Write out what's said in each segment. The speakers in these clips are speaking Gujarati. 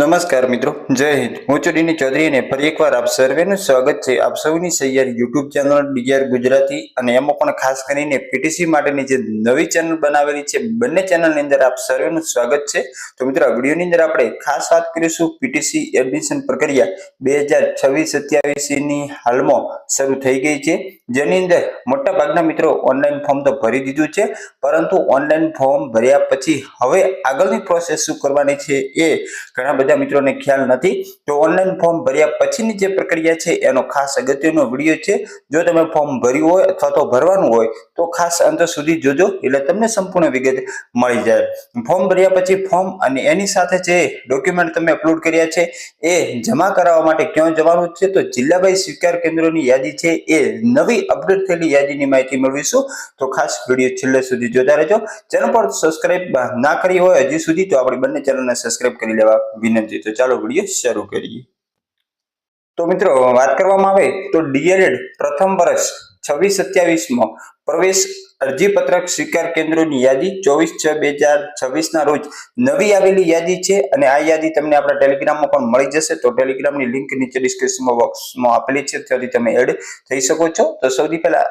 નમસ્કાર મિત્રો, જય હિન્દ. હું છું ડીની ચૌધરી અને ફરી એકવાર આપ સર્વેનું સ્વાગત છે આપ સૌની સૈયારી યુટ્યુબ ચેનલ ડીઆર ગુજરાતી અને એમાં પણ ખાસ કરીને પીટીસી માટેની જે નવી ચેનલ બનાવેલી છે બંને ચેનલની અંદર આપ સર્વેનું સ્વાગત છે. તો મિત્રો આ વિડીયોની અંદર આપણે ખાસ વાત કરીશું પીટીસી એડમિશન પ્રક્રિયા 2026-27 ની હાલમાં શરૂ થઈ ગઈ છે, જેની અંદર મોટા ભાગના મિત્રો ઓનલાઈન ફોર્મ તો ભરી દીધું છે, પરંતુ ઓનલાઈન ફોર્મ ભર્યા પછી હવે આગળની પ્રોસેસ શું કરવાની છે એ ઘણા બધા મિત્રોને ખ્યાલ નથી. તો ઓનલાઈન ફોર્મ ભર્યા પછીની જે પ્રક્રિયા છે એનો ખાસ અગત્યનો વિડીયો છે. જો તમે ફોર્મ ભર્યું હોય અથવા તો ભરવાનું હોય તો ખાસ અંત સુધી જોજો, એટલે તમને સંપૂર્ણ વિગત મળી જાય. ફોર્મ ભર્યા પછી ફોર્મ અને એની સાથે જે ડોક્યુમેન્ટ તમે અપલોડ કર્યા છે એ જમા કરાવવા માટે ક્યાં જવાનું છે, તો જિલ્લાવાઇઝ સ્વીકાર કેન્દ્રોની યાદી છે એ નવી અપડેટ થયેલી યાદીની માહિતી મેળવીશું. તો ખાસ વિડીયો છેલ્લે સુધી જોતા રહેજો. ચેનલ પર સબસ્ક્રાઇબ ના કરી હોય હજી સુધી તો આપણી બંને ચેનલને સબસ્ક્રાઇબ કરી લેવા વિનંતી. તો ચાલો વિડીયો શરૂ કરીએ. તો મિત્રો વાત કરવામાં આવે તો ડીએલએડ પ્રથમ વર્ષ 26-27 પ્રવેશ અરજી પત્રક સ્વીકાર કેન્દ્રોની યાદી 24/6/2026 ના રોજ નવી આવેલી યાદી છે અને આ યાદી તમને આપણા ટેલિગ્રામમાં પણ મળી જશે. તો ટેલિગ્રામની લિંક નીચે ડિસ્ક્રિપ્શન બોક્સમાં આપેલી છે, ત્યાંથી તમે એડ થઈ શકો છો. તો સૌથી પહેલા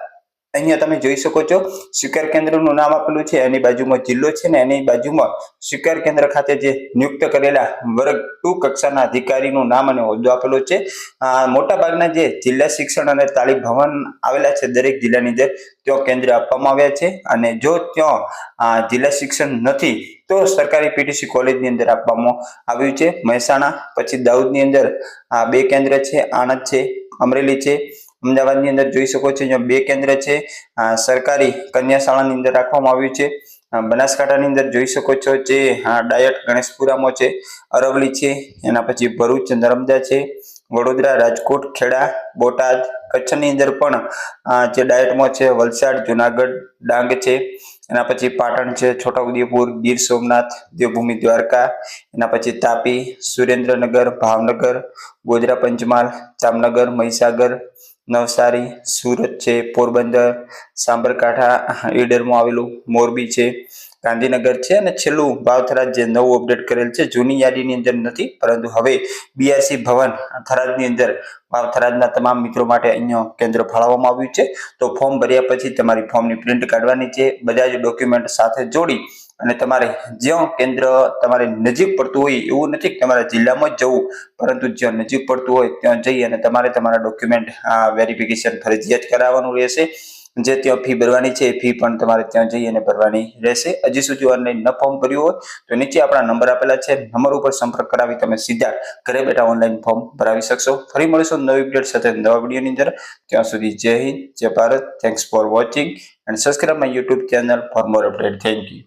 અહીંયા તમે જોઈ શકો છો સ્વીકાર કેન્દ્રનું નામ આપેલું છે, એની બાજુમાં જિલ્લો છે ને એની બાજુમાં સ્વીકાર કેન્દ્ર ખાતે જે નિયુક્ત કરેલા વર્ગ 2 કક્ષાના અધિકારીનું નામ અને હોદ્દો આપેલો છે. મોટા ભાગના જે જિલ્લા શિક્ષણ અને તાલીમ ભવન આવેલા છે દરેક જિલ્લાની અંદર ત્યાં કેન્દ્ર આપવામાં આવ્યા છે, અને જો ત્યાં જિલ્લા શિક્ષણ નથી તો સરકારી પીટીસી કોલેજની અંદર આપવામાં આવ્યું છે. મહેસાણા પછી દાહોદની અંદર 2 કેન્દ્ર છે, આણંદ છે, અમરેલી છે, અમદાવાદની અંદર જોઈ શકો છો અહીંયા 2 કેન્દ્ર છે. સરકારી કન્યા શાળાની અંદર રાખવામાં આવ્યું છે. બનાસકાંઠાની અંદર જોઈ શકો છો જે ડાયટ ગણેશપુરામાં છે, અરવલ્લી છે, એના પછી ભરૂચ, નર્મદા છે, વડોદરા, રાજકોટ, ખેડા, બોટાદ, કચ્છની અંદર પણ જે ડાયટમાં છે વલસાડ, જુનાગઢ, ડાંગ છે, એના પછી પાટણ છે, છોટાઉદેપુર, ગીર સોમનાથ, દેવભૂમિ દ્વારકા, એના પછી તાપી, સુરેન્દ્રનગર, ભાવનગર, ગોધરા, પંચમહાલ, જામનગર, મહીસાગર, નવસારી, સુરત છે, પોરબંદર, સાબરકાંઠા ઈડરમાં આવેલું મોરબી છે, ગાંધીનગર છે, અને છેલ્લું ભાવથરાદ જે નવું અપડેટ કરેલ છે, જૂની યાદીની અંદર નથી પરંતુ હવે બીઆરસી ભવન થરાદની અંદર ભાવથરાદના તમામ મિત્રો માટે અહીંયા કેન્દ્ર ફાળવવામાં આવ્યું છે. તો ફોર્મ ભર્યા પછી તમારી ફોર્મની પ્રિન્ટ કાઢવાની છે, બધા જ ડોક્યુમેન્ટ સાથે જોડી અને તમારે જ્યાં કેન્દ્ર તમારે નજીક પડતું હોય એવું નથી કે તમારા જિલ્લામાં જ જવું, પરંતુ જ્યાં નજીક પડતું હોય ત્યાં જઈ અને તમારે તમારા ડોક્યુમેન્ટ વેરિફિકેશન ફરજિયાત કરાવવાનું રહેશે. જે ત્યાં ફી ભરવાની છે એ ફી પણ તમારે ત્યાં જઈ અને ભરવાની રહેશે. હજી સુધી ઓનલાઈન ન ફોર્મ ભર્યું હોય તો નીચે આપણા નંબર આપેલા છે, નંબર ઉપર સંપર્ક કરાવી તમે સીધા ઘરે બેઠા ઓનલાઈન ફોર્મ ભરાવી શકશો. ફરી મળીશું નવી અપડેટ સાથે નવા વિડીયોની અંદર. ત્યાં સુધી જય હિન્દ, જય Bharat. Thanks for watching and subscribe my YouTube channel for more updates. Thank you.